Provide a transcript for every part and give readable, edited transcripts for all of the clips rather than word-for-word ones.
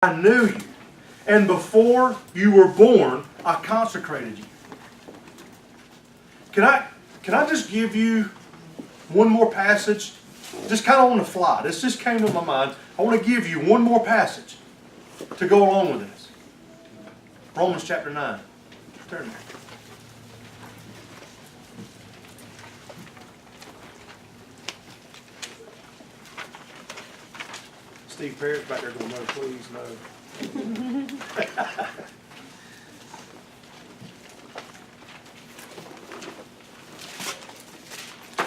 I knew you. And before you were born, I consecrated you. Can I just give you one more passage? Just kind of on the fly. This just came to my mind. I want to give you one more passage to go along with this. Romans chapter 9. Turn there. Steve Parrott's back there going, no, please, no.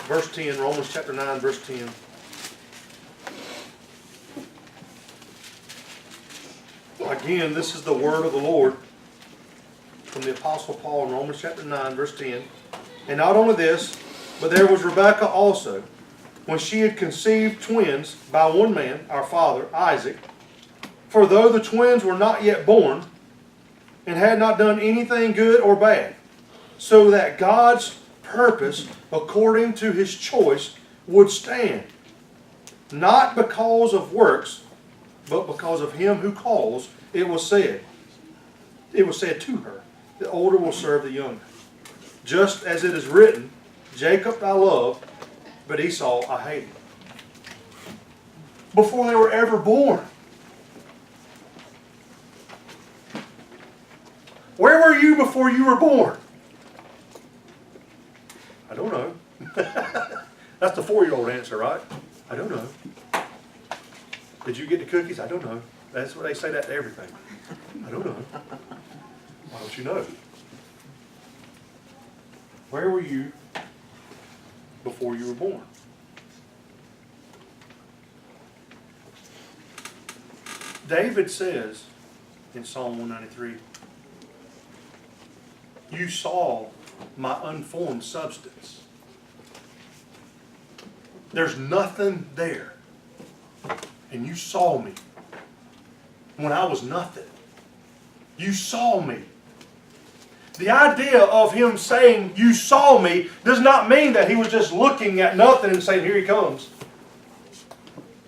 Verse 10, Romans chapter 9, verse 10. Again, this is the word of the Lord from the Apostle Paul in Romans chapter 9, verse 10. And not only this, but there was Rebekah also, when she had conceived twins by one man, our father, Isaac. For though the twins were not yet born, and had not done anything good or bad, so that God's purpose, according to his choice, would stand, not because of works, but because of him who calls, it was said to her, the older will serve the younger. Just as it is written, Jacob I loved, but Esau I hated. Before they were ever born. Where were you before you were born? I don't know. That's the 4-year-old answer, right? I don't know. Did you get the cookies? I don't know. That's what they say that to everything. I don't know. Why don't you know? Where were you before you were born? David says in Psalm 193, you saw my unformed substance. There's nothing there. And you saw me when I was nothing. You saw me. The idea of him saying, you saw me, does not mean that he was just looking at nothing and saying, here he comes.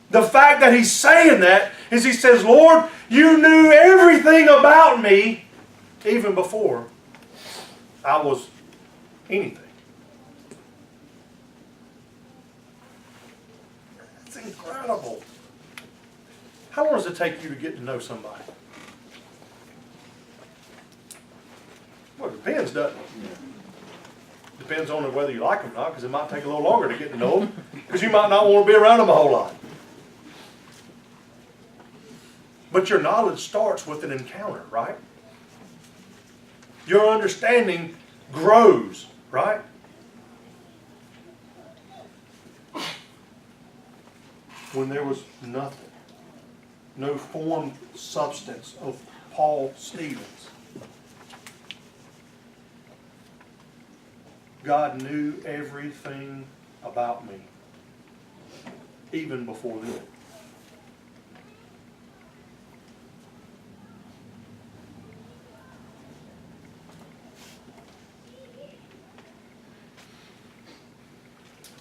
The fact that he's saying that is he says, Lord, you knew everything about me even before I was anything. That's incredible. How long does it take you to get to know somebody? Well, it depends, doesn't it? Depends on whether you like them or not, because it might take a little longer to get to know them, because you might not want to be around them a whole lot. But your knowledge starts with an encounter, right? Your understanding grows, right? When there was nothing, no formed substance of Paul Stevens, God knew everything about me, even before then.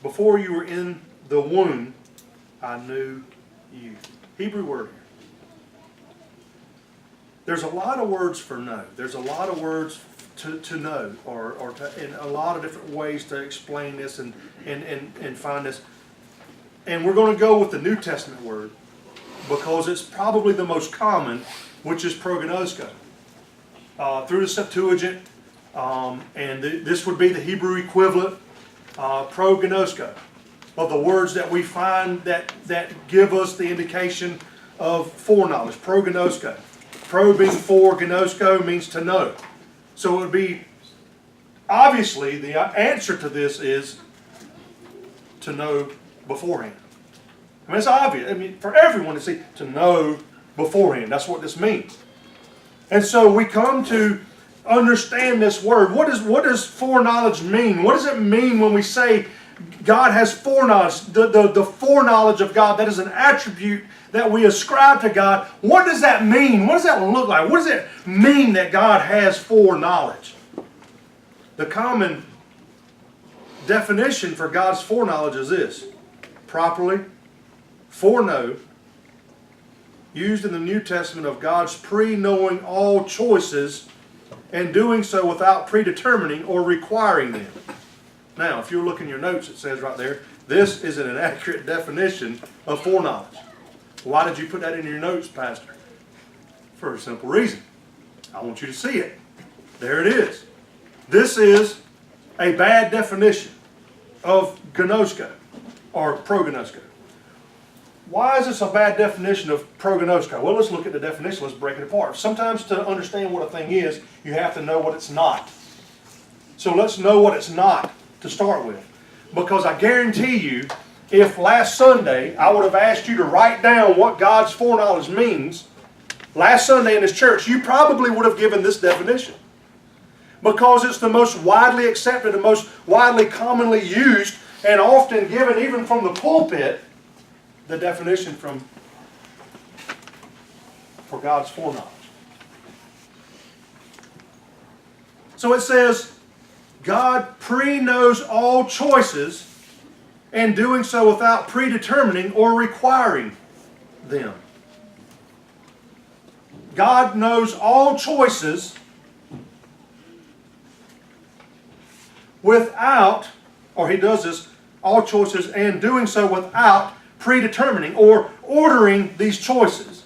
Before you were in the womb, I knew you. Hebrew word here. There's a lot of words for know. There's a lot of words to know, or in a lot of different ways to explain this and find this. And we're going to go with the New Testament word because it's probably the most common, which is prognosko. Through the Septuagint, and this would be the Hebrew equivalent, prognosko, of the words that we find that give us the indication of foreknowledge. Prognosko. Pro being for, gnosko means to know. So it would be, obviously, the answer to this is to know beforehand. I mean, it's obvious. I mean, for everyone to see, to know beforehand. That's what this means. And so we come to understand this word. What does foreknowledge mean? What does it mean when we say God has foreknowledge? The foreknowledge of God, that is an attribute that we ascribe to God. What does that mean? What does that look like? What does it mean that God has foreknowledge? The common definition for God's foreknowledge is this: properly foreknow used in the New Testament of God's pre-knowing all choices and doing so without predetermining or requiring them. Now, if you look in your notes, it says right there, this is an inaccurate definition of foreknowledge. Why did you put that in your notes, Pastor? For a simple reason. I want you to see it. There it is. This is a bad definition of gnosko, or prognosko. Why is this a bad definition of prognosko? Well, let's look at the definition. Let's break it apart. Sometimes to understand what a thing is, you have to know what it's not. So let's know what it's not to start with. Because I guarantee you, if last Sunday I would have asked you to write down what God's foreknowledge means, last Sunday in this church, you probably would have given this definition. Because it's the most widely accepted, the most widely commonly used, and often given even from the pulpit, the definition for God's foreknowledge. So it says, God pre-knows all choices, and doing so without predetermining or requiring them. God knows all choices without, or He does this, all choices, and doing so without predetermining or ordering these choices.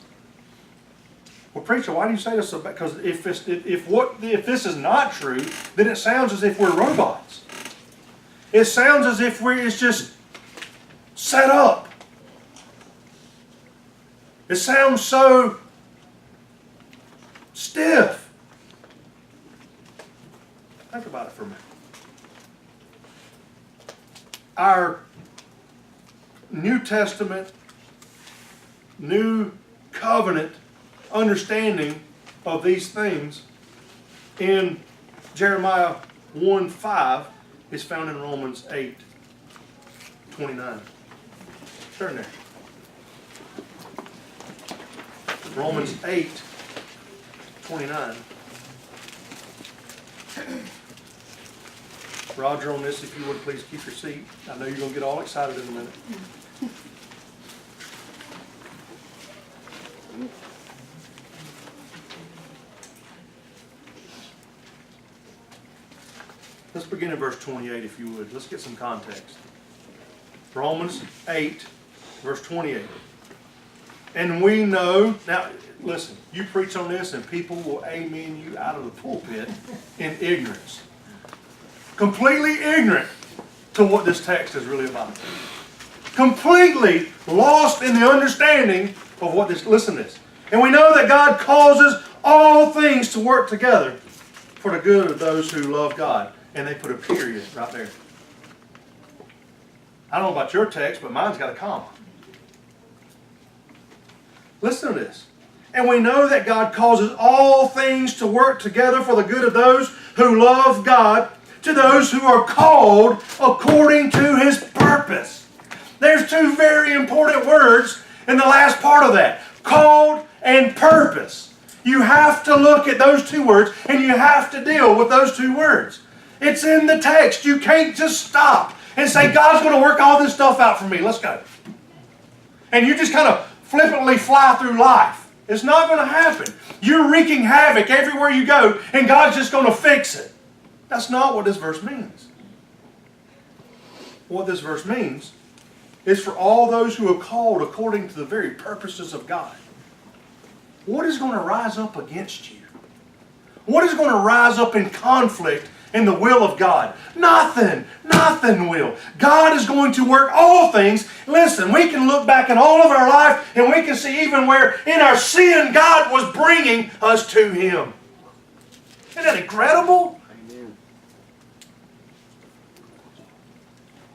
Well, preacher, why do you say this? Because if this is not true, then it sounds as if we're robots. It sounds as if it's just set up. It sounds so stiff. Think about it for a minute. Our New Testament, New Covenant understanding of these things in Jeremiah 1:5 is found in Romans 8:29. Turn there. Romans 8:29. Roger, on this, if you would please keep your seat. I know you're going to get all excited in a minute. Let's begin in verse 28, if you would. Let's get some context. Romans 8, verse 28. And we know, now listen, you preach on this and people will amen you out of the pulpit in ignorance. Completely ignorant to what this text is really about. Completely lost in the understanding of what this, listen to this. And we know that God causes all things to work together for the good of those who love God. And they put a period right there. I don't know about your text, but mine's got a comma. Listen to this. And we know that God causes all things to work together for the good of those who love God, to those who are called according to His purpose. There's two very important words in the last part of that. Called and purpose. You have to look at those two words and you have to deal with those two words. It's in the text. You can't just stop and say, God's going to work all this stuff out for me. Let's go. And you just kind of flippantly fly through life. It's not going to happen. You're wreaking havoc everywhere you go and God's just going to fix it. That's not what this verse means. What this verse means is for all those who are called according to the very purposes of God. What is going to rise up against you? What is going to rise up in conflict in the will of God? Nothing. Nothing will. God is going to work all things. Listen, we can look back at all of our life and we can see even where in our sin God was bringing us to Him. Isn't that incredible? Amen.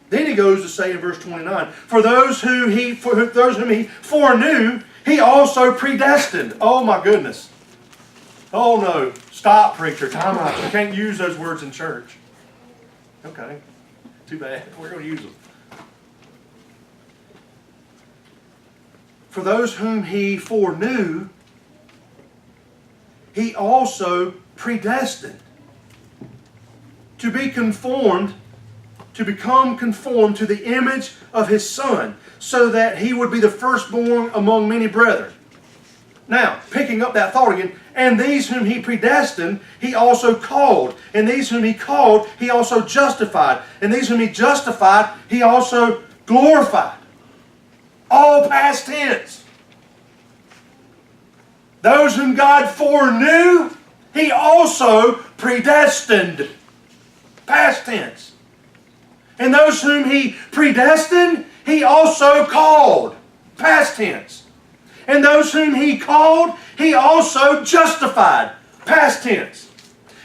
Then he goes to say in verse 29, for those whom He foreknew, He also predestined. Oh my goodness. Oh no. Stop, preacher. Time out. You can't use those words in church. Okay. Too bad. We're going to use them. For those whom He foreknew, He also predestined to be conformed, to become conformed to the image of His Son, so that He would be the firstborn among many brethren. Now, picking up that thought again, and these whom he predestined, he also called. And these whom he called, he also justified. And these whom he justified, he also glorified. All past tense. Those whom God foreknew, he also predestined. Past tense. And those whom he predestined, he also called. Past tense. And those whom he called, he also justified. Past tense.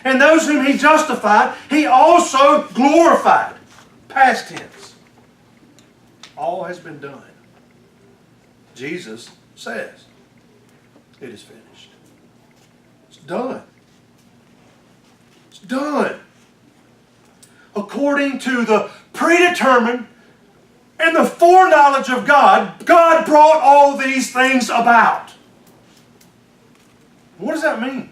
And those whom he justified, he also glorified. Past tense. All has been done. Jesus says, it is finished. It's done. It's done. According to the predetermined and the foreknowledge of God, God brought all these things about. What does that mean?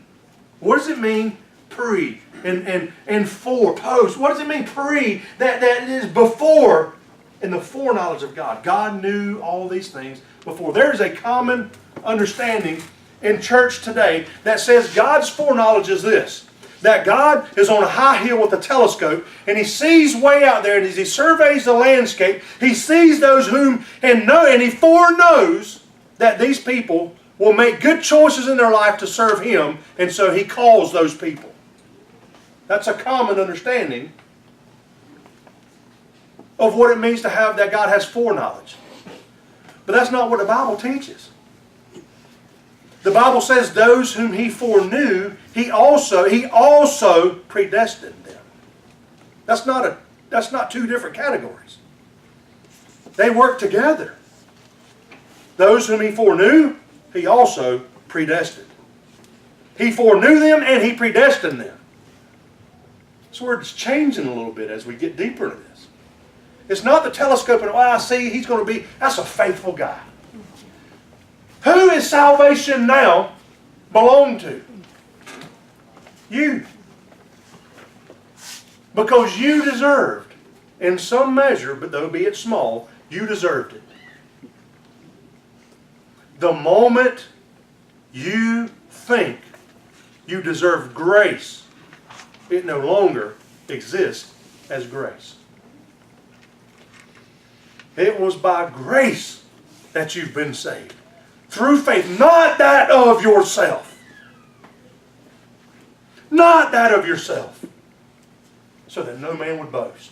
What does it mean, pre and for, post? What does it mean, pre? That is before, in the foreknowledge of God. God knew all these things before. There is a common understanding in church today that says God's foreknowledge is this. That God is on a high hill with a telescope and He sees way out there, and as He surveys the landscape, He sees those whom and He foreknows that these people will make good choices in their life to serve Him, and so He calls those people. That's a common understanding of what it means to have that God has foreknowledge. But that's not what the Bible teaches. The Bible says those whom He foreknew, He also predestined them. That's not two different categories. They work together. Those whom He foreknew, He also predestined. He foreknew them and He predestined them. This word is changing a little bit as we get deeper into this. It's not the telescope and, I see he's going to be, that's a faithful guy. Who is salvation now belong to? You. Because you deserved, in some measure, but though be it small, you deserved it. The moment you think you deserve grace, it no longer exists as grace. It was by grace that you've been saved. Through faith, not that of yourself. Not that of yourself. So that no man would boast.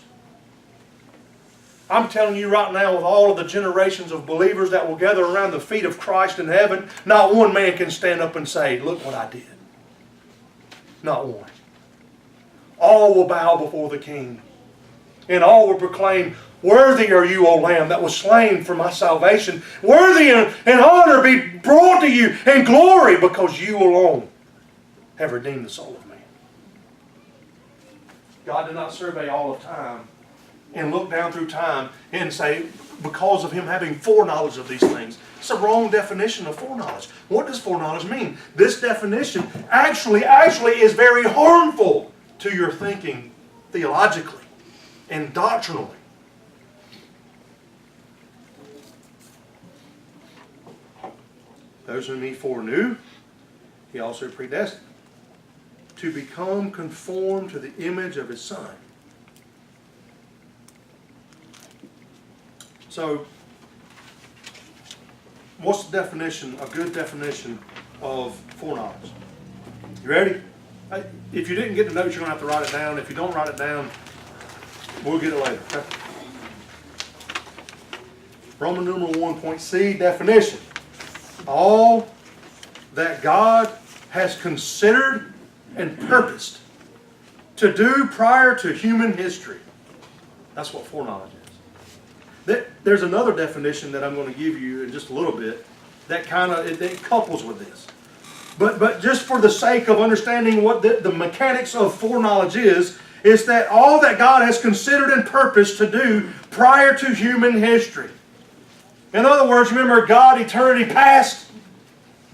I'm telling you right now, with all of the generations of believers that will gather around the feet of Christ in heaven, not one man can stand up and say, look what I did. Not one. All will bow before the King. And all will proclaim, worthy are you, O Lamb, that was slain for my salvation. Worthy and honor be brought to you, and glory, because you alone have redeemed the soul of man. God did not survey all of time and look down through time and say, because of Him having foreknowledge of these things. It's a wrong definition of foreknowledge. What does foreknowledge mean? This definition actually is very harmful to your thinking theologically and doctrinally. Those whom He foreknew, He also predestined to become conformed to the image of His Son. So, what's the definition, a good definition of foreknowledge? You ready? If you didn't get the notes, you're going to have to write it down. If you don't write it down, we'll get it later. Okay? Roman numeral 1.c, definition. All that God has considered and purposed to do prior to human history. That's what foreknowledge is. There's another definition that I'm going to give you in just a little bit that it couples with this. But just for the sake of understanding what the mechanics of foreknowledge is that all that God has considered and purposed to do prior to human history. In other words, remember God, eternity past.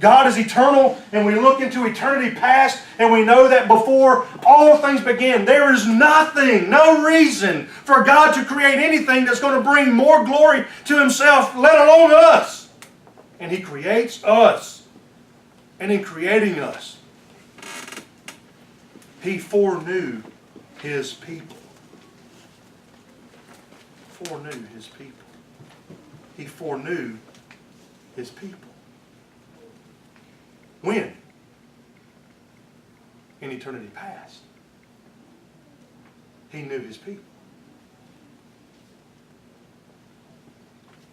God is eternal, and we look into eternity past, and we know that before all things began, there is nothing, no reason for God to create anything that's going to bring more glory to Himself, let alone us. And He creates us. And in creating us, He foreknew His people. Foreknew His people. He foreknew His people. When? In eternity past. He knew His people.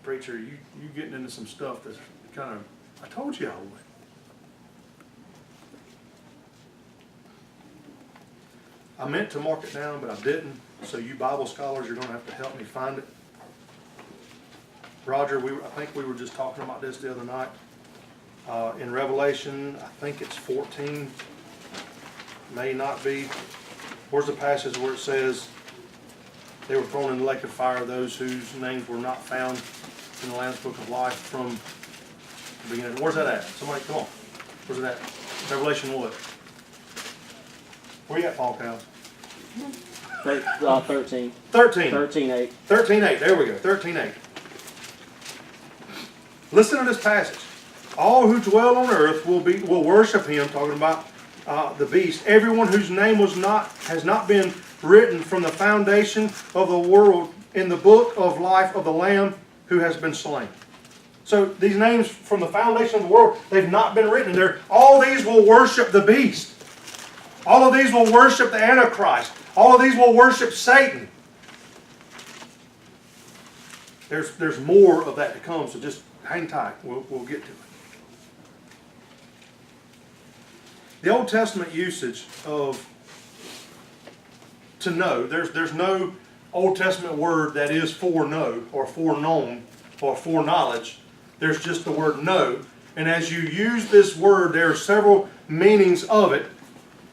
Preacher, you getting into some stuff that's kind of, I told you I would. I meant to mark it down, but I didn't. So you Bible scholars, you're going to have to help me find it. Roger, I think we were just talking about this the other night. In Revelation, I think it's 14. May not be. Where's the passage where it says they were thrown in the lake of fire, those whose names were not found in the Lamb's Book of Life from the beginning? Where's that at? Somebody, come on. Where's it at? Revelation what? Where you at, Paul Cows? 13. 13. 13:8. 13:8. There we go. 13:8. Listen to this passage. All who dwell on earth will worship Him, talking about the beast. Everyone whose name has not been written from the foundation of the world in the book of life of the Lamb who has been slain. So these names from the foundation of the world, they've not been written. All these will worship the beast. All of these will worship the Antichrist. All of these will worship Satan. There's more of that to come, so just hang tight. We'll get to it. The Old Testament usage of to know, there's no Old Testament word that is foreknow or foreknown or foreknowledge. There's just the word know. And as you use this word, there are several meanings of it.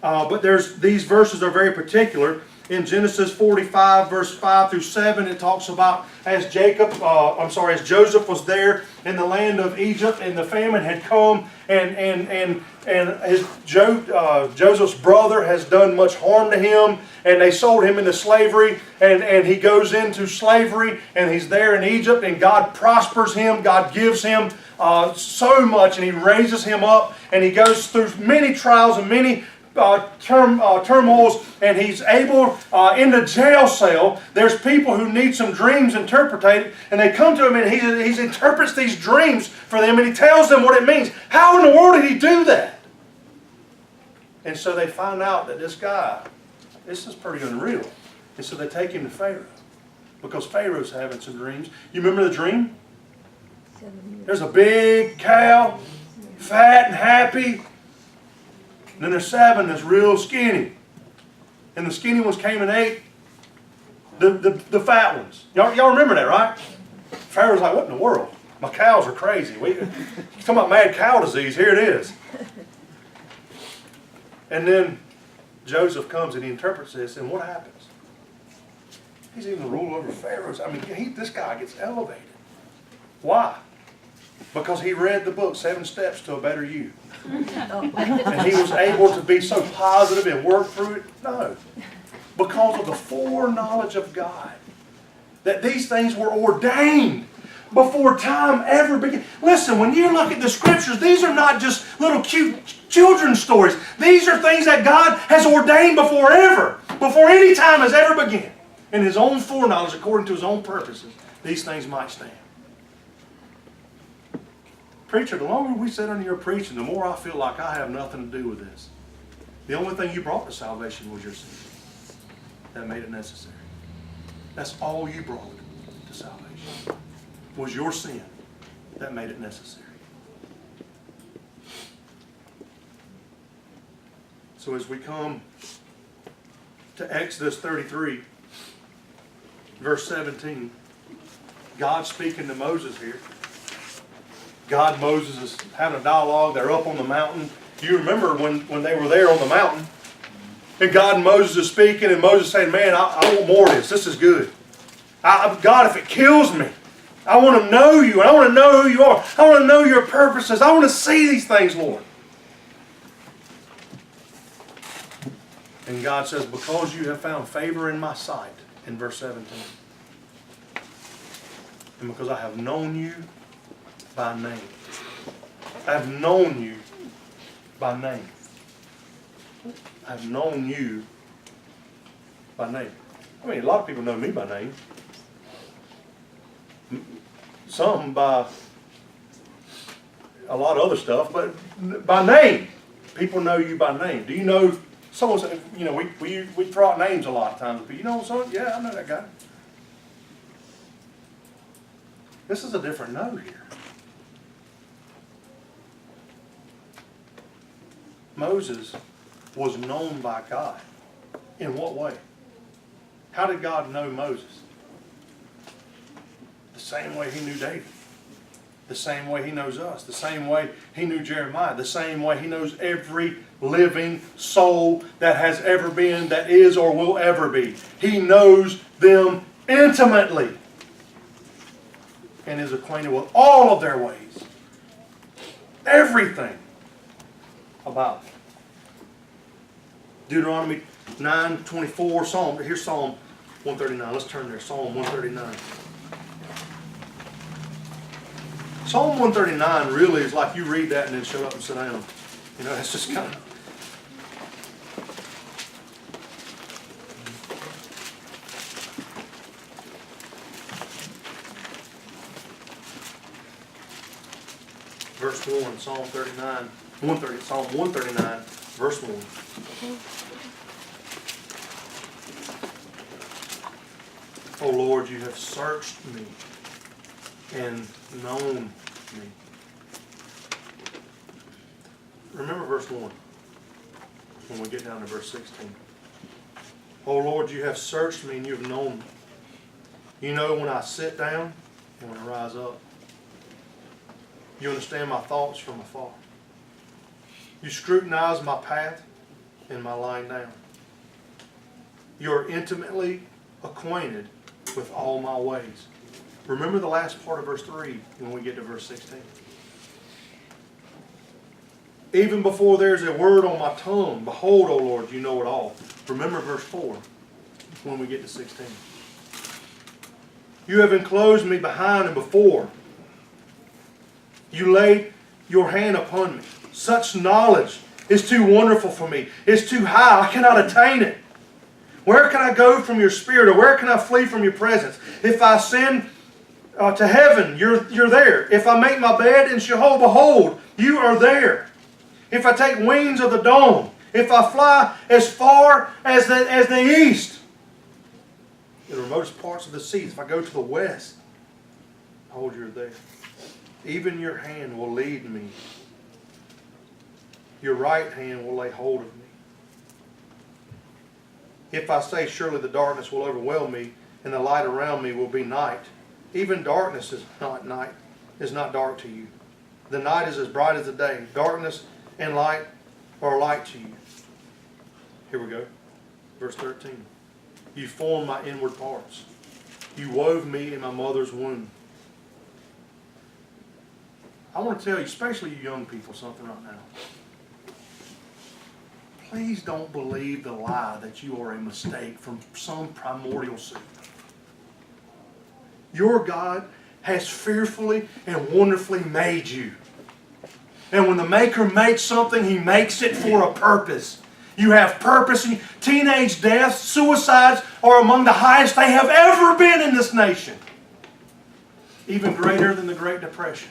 But these verses are very particular. In Genesis 45, verse 5 through 7, it talks about as Joseph was there in the land of Egypt, and the famine had come, and Joseph's brother has done much harm to him, and they sold him into slavery, and he goes into slavery, and he's there in Egypt, and God prospers him, God gives him so much, and He raises him up, and he goes through many trials and many turmoils, and he's able in the jail cell. There's people who need some dreams interpreted, and they come to him, and he interprets these dreams for them, and he tells them what it means. How in the world did he do that? And so they find out that this is pretty unreal. And so they take him to Pharaoh, because Pharaoh's having some dreams. You remember the dream? There's a big cow, fat and happy. And then there's 7 that's real skinny. And the skinny ones came and ate the fat ones. Y'all remember that, right? Pharaoh's like, what in the world? My cows are crazy. You talking about mad cow disease, here it is. And then Joseph comes and he interprets this, and what happens? He's even the ruler over Pharaoh's. I mean, this guy gets elevated. Why? Because he read the book, 7 Steps to a Better You. And he was able to be so positive and work through it? No. Because of the foreknowledge of God. That these things were ordained before time ever began. Listen, when you look at the Scriptures, these are not just little cute children's stories. These are things that God has ordained before any time has ever begun. In His own foreknowledge, according to His own purposes, these things might stand. Preacher, the longer we sit under your preaching, the more I feel like I have nothing to do with this. The only thing you brought to salvation was your sin. That made it necessary. That's all you brought to salvation. Was your sin. That made it necessary. So as we come to Exodus 33, verse 17, God speaking to Moses here. God and Moses is having a dialogue. They're up on the mountain. You remember when they were there on the mountain, and God and Moses is speaking, and Moses saying, man, I want more of this. This is good. God, if it kills me, I want to know you. I want to know who you are. I want to know your purposes. I want to see these things, Lord. And God says, because you have found favor in my sight, in verse 17, and because I have known you by name. I have known you by name. I've known you by name. I mean, a lot of people know me by name. Some by a lot of other stuff, but by name. People know you by name. Do you know someone? You know, we throw out names a lot of times. But you know someone? Yeah, I know that guy. This is a different know here. Moses was known by God. In what way? How did God know Moses? The same way he knew David. The same way he knows us. The same way he knew Jeremiah. The same way he knows every living soul that has ever been, that is, or will ever be. He knows them intimately and is acquainted with all of their ways. Everything about them. Deuteronomy 9:24, here's Psalm 139. Let's turn there. Psalm 139. Psalm 139 really is like you read that and then shut up and sit down. You know, that's just kind of... Verse 1, Psalm 139, verse 1. Oh Lord, you have searched me and known me. Remember verse 1 when we get down to verse 16. Oh Lord, you have searched me and you have known me. You know when I sit down and when I rise up. You understand my thoughts from afar. You scrutinize my path and my lying down. You are intimately acquainted with all my ways. Remember the last part of verse 3 when we get to verse 16. Even before there's a word on my tongue, behold, O Lord, you know it all. Remember verse 4 when we get to 16. You have enclosed me behind and before. You laid your hand upon me. Such knowledge is too wonderful for me. It's too high. I cannot attain it. Where can I go from your spirit, or where can I flee from your presence? If I ascend to heaven, you're there. If I make my bed in Sheol, behold, you are there. If I take wings of the dawn, if I fly as far as the east, the remotest parts of the seas, if I go to the west, behold, you're there. Even your hand will lead me. Your right hand will lay hold of me. If I say, surely the darkness will overwhelm me, and the light around me will be night. Even darkness is not night, is not dark to you. The night is as bright as the day. Darkness and light are light to you. Here we go. Verse 13. You formed my inward parts. You wove me in my mother's womb. I want to tell you, especially you young people, something right now. Please don't believe the lie that you are a mistake from some primordial seed. Your God has fearfully and wonderfully made you. And when the Maker makes something, He makes it for a purpose. You have purpose. Teenage deaths, suicides are among the highest they have ever been in this nation. Even greater than the Great Depression.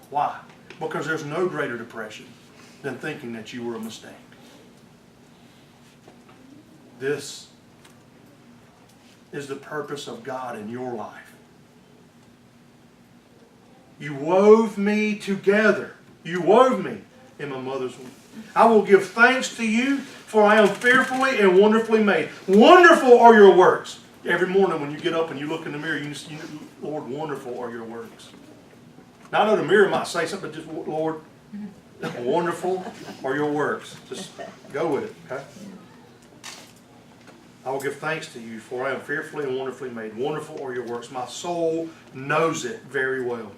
Why? Because there's no greater depression than thinking that you were a mistake. This is the purpose of God in your life. You wove me together. You wove me in my mother's womb. I will give thanks to you, for I am fearfully and wonderfully made. Wonderful are your works. Every morning when you get up and you look in the mirror, you Lord, wonderful are your works. Now I know the mirror might say something, but just, Lord, wonderful are your works. Just go with it, okay? I will give thanks to you, for I am fearfully and wonderfully made. Wonderful are your works. My soul knows it very well.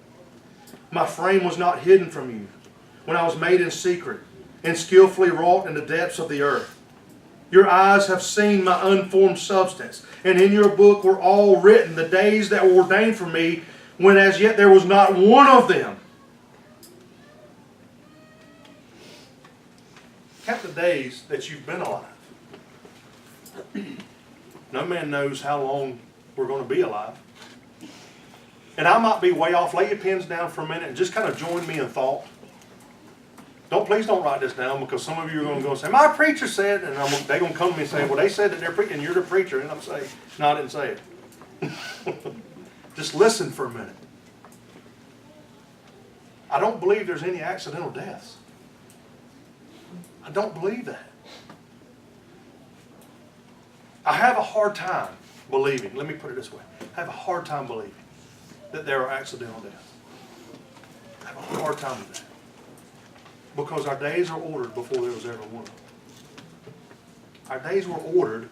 My frame was not hidden from you when I was made in secret and skillfully wrought in the depths of the earth. Your eyes have seen my unformed substance, and in your book were all written the days that were ordained for me, when as yet there was not one of them. Count the days that you've been alive. No man knows how long we're going to be alive. And I might be way off. Lay your pens down for a minute and just kind of join me in thought. Please don't write this down, because some of you are going to go and say, my preacher said, and they're going to come to me and say, well, they said that they're preaching, and you're the preacher. And I'm saying, no, I didn't say it. Just listen for a minute. I don't believe there's any accidental deaths. I don't believe that. I have a hard time believing, let me put it this way, I have a hard time believing that there are accidental deaths. I have a hard time with that. Because our days are ordered before there was ever one. Our days were ordered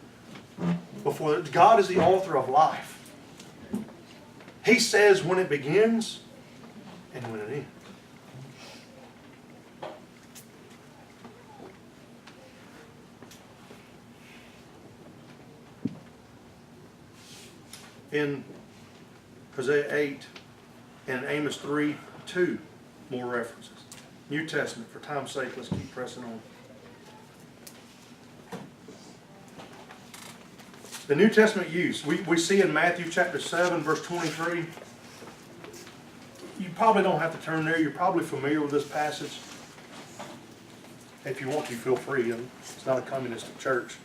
before. God is the author of life. He says when it begins and when it ends. In Hosea 8 and Amos 3, 2 more references. New Testament, for time's sake, let's keep pressing on. The New Testament use, we see in Matthew chapter 7, verse 23. You probably don't have to turn there. You're probably familiar with this passage. If you want to, feel free. It's not a communistic church.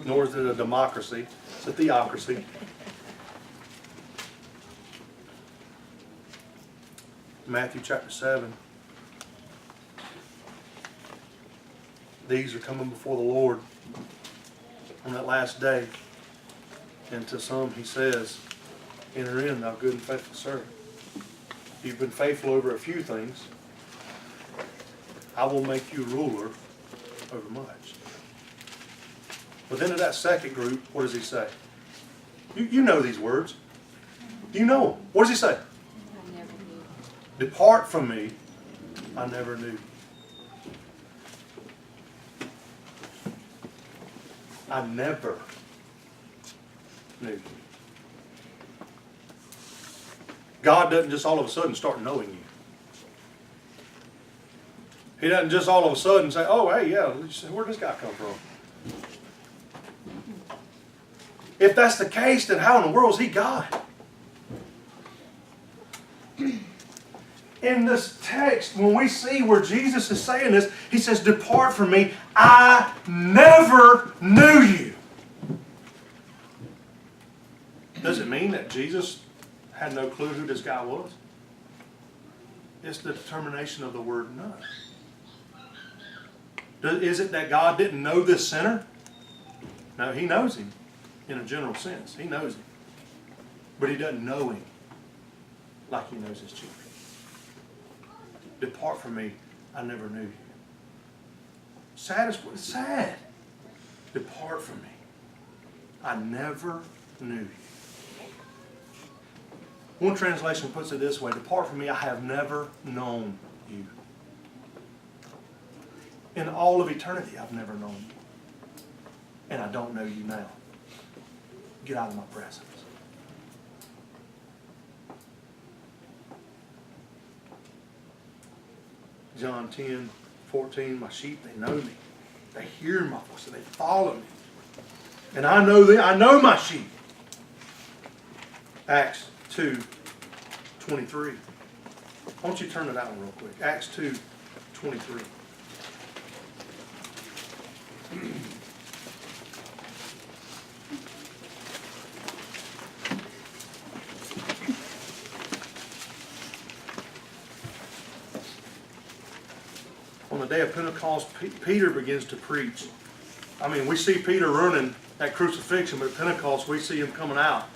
Nor is it a democracy. It's a theocracy. Matthew chapter 7. These are coming before the Lord on that last day. And to some he says, enter in, thou good and faithful servant. You've been faithful over a few things. I will make you ruler over much. But then to that second group, what does he say? You know these words. You know them. What does he say? I never knew. Depart from me, I never knew. I never knew. God doesn't just all of a sudden start knowing you. He doesn't just all of a sudden say, oh, hey, yeah, where'd this guy come from? If that's the case, then how in the world is he God? In this text, when we see where Jesus is saying this, he says, depart from me, I never knew you. Does it mean that Jesus had no clue who this guy was? It's the determination of the word know. Is it that God didn't know this sinner? No, he knows him in a general sense. He knows him. But he doesn't know him like he knows his children. Depart from me, I never knew you. Sad. Depart from me. I never knew you. One translation puts it this way, depart from me, I have never known you. In all of eternity, I've never known you. And I don't know you now. Get out of my presence. John 10:14, my sheep, they know me. They hear my voice and they follow me. And I know them, I know my sheep. Acts 2:23. Why don't you turn to that one real quick? Acts 2:23. On the day of Pentecost, Peter begins to preach. I mean, we see Peter running at crucifixion, but at Pentecost we see him coming out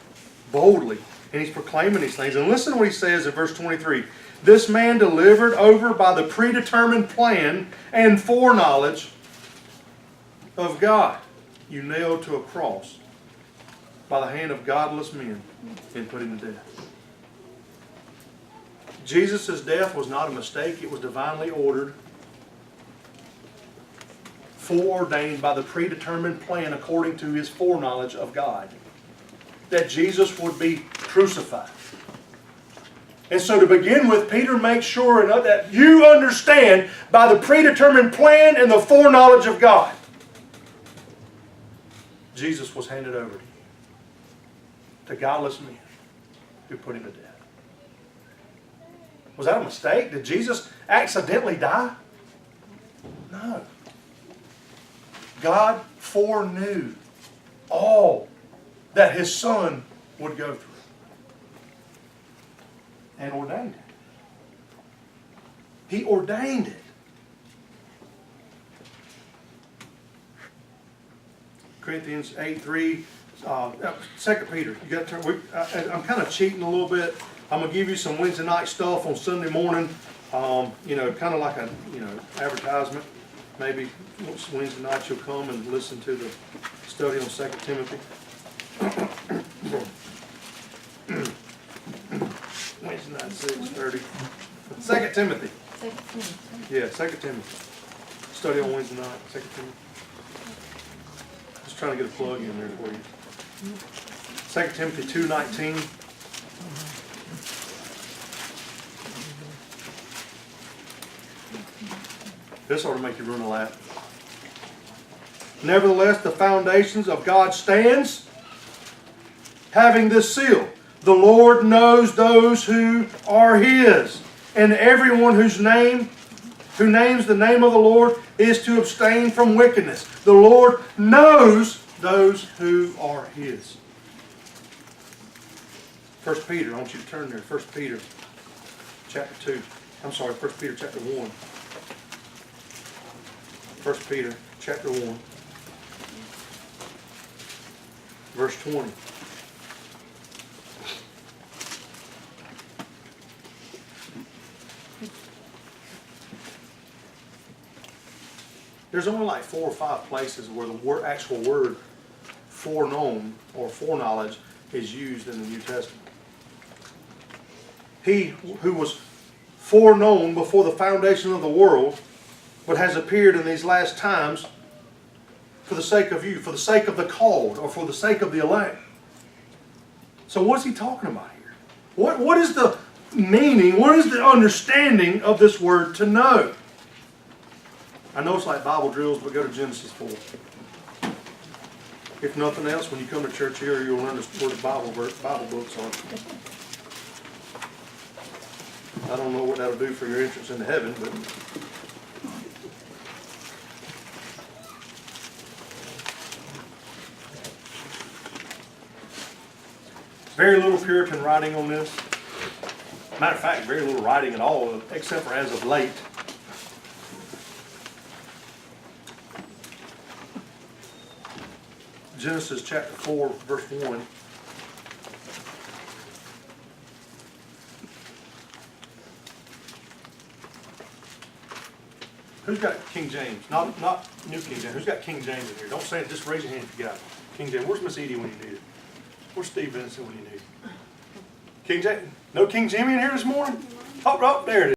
boldly. And he's proclaiming these things. And listen to what he says in verse 23. This man delivered over by the predetermined plan and foreknowledge of God, you nailed to a cross by the hand of godless men and put him to death. Jesus' death was not a mistake. It was divinely ordered, foreordained by the predetermined plan according to his foreknowledge of God, that Jesus would be crucified. And so to begin with, Peter makes sure that you understand by the predetermined plan and the foreknowledge of God, Jesus was handed over to you, to godless men who put him to death. Was that a mistake? Did Jesus accidentally die? No. God foreknew all that His Son would go through and ordained it. He ordained it. Corinthians 8:3, 2 Peter. You got to. I'm kind of cheating a little bit. I'm gonna give you some Wednesday night stuff on Sunday morning. Kind of like a advertisement. Maybe Wednesday night you'll come and listen to the study on 2 Timothy. Wednesday night 6:30. 2 Timothy. Yeah, 2 Timothy. Study on Wednesday night. 2 Timothy. Just trying to get a plug in there for you. 2 Timothy 2:19. This ought to make you run a lap. Nevertheless, the foundations of God stands, having this seal: the Lord knows those who are His, and everyone who names the name of the Lord is to abstain from wickedness. The Lord knows those who are His. 1 Peter, I want you to turn there. 1 Peter chapter 2. I'm sorry, 1 Peter chapter 1. 1 Peter chapter 1, verse 20. There's only like 4 or 5 places where the actual word foreknown or foreknowledge is used in the New Testament. He who was foreknown before the foundation of the world, but has appeared in these last times for the sake of you, for the sake of the called, or for the sake of the elect. So what's he talking about here? What is the meaning, what is the understanding of this word to know? I know it's like Bible drills, but go to Genesis 4. If nothing else, when you come to church here, you'll learn where the Bible books are. I don't know what that'll do for your entrance into heaven, but very little Puritan writing on this. Matter of fact, very little writing at all, except for as of late. Genesis chapter 4, verse 1. Who's got King James? Not New King James. Who's got King James in here? Don't say it. Just raise your hand if you got it. King James. Where's Miss Edie when you need it? Where's Steve Vincent when you need it? King James? No King Jimmy in here this morning? Oh, there it is.